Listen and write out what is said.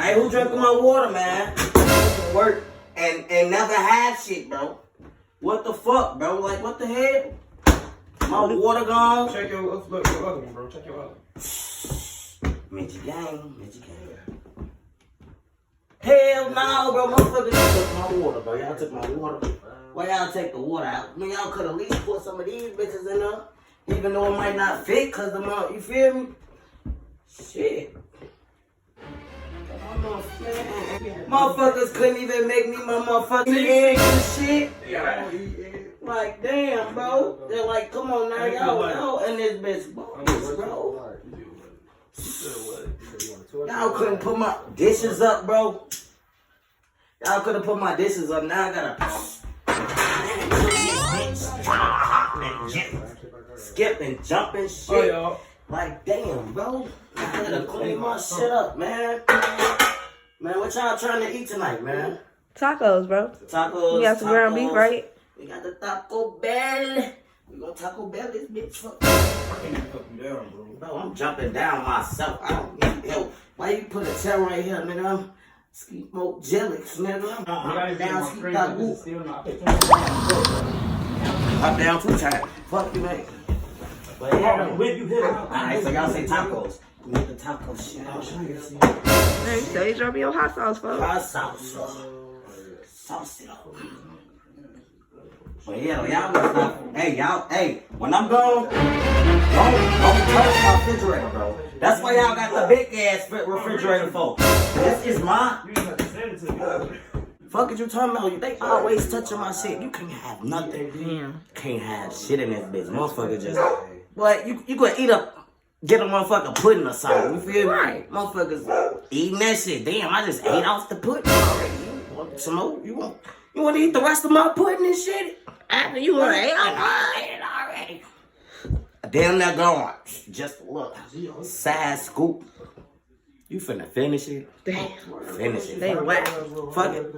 Hey, who drinking my water, man? Work and never had shit, bro. What the fuck, bro? Like, what the hell? My water gone. Check your other one, bro. Check your other one. Midget gang. Hell no, bro. Motherfuckers took my water, bro. Y'all took my water. Why y'all take the water out? I mean, y'all could at least put some of these bitches in there. Even though it might not fit, cause the mother, you feel me? Shit. Motherfuckers couldn't even make me my motherfucking eggs and shit. Like, damn, bro. They're like, come on now, y'all in this bitch, bro. Y'all couldn't put my dishes up, bro. Y'all could have put my dishes up. Now I gotta skip and jump and shit. Like, damn, bro. I gotta clean my shit up, man. Man, what y'all trying to eat tonight, man? Tacos, bro. Tacos. You got some ground beef, right? We got the Taco Bell. We gonna Taco Bell this bitch. Fuck. Bro, I'm jumping down myself. I don't need help. Why you put a chair right here, nigga? Ski smoke jellies, nigga. I'm down, ski taco. I'm down 2 times. Fuck you, man. But yeah, when you hit it. Alright, so y'all say tacos. We need the taco shit. Hey, so you drop me your hot sauce, folks. Hot sauce. Sauce it up. But yeah, y'all was not. Hey, y'all, hey, when I'm gone, don't touch my refrigerator, bro. That's why y'all got the big ass refrigerator for. This is mine. Fuck is you talking about? They always touching my shit. You can't have nothing. Damn. Can't have shit in this bitch. Motherfucker just. But you gonna eat up, get a motherfucker pudding or something. You feel me? Right. Motherfuckers eating that shit. Damn, I just ate off the pudding already. You want some more? You want to eat the rest of my pudding and shit? After you want to eat it already. Damn, they're gone. Just look. Side scoop. You finna finish it? Damn. Finish it. They whack. Fuck it.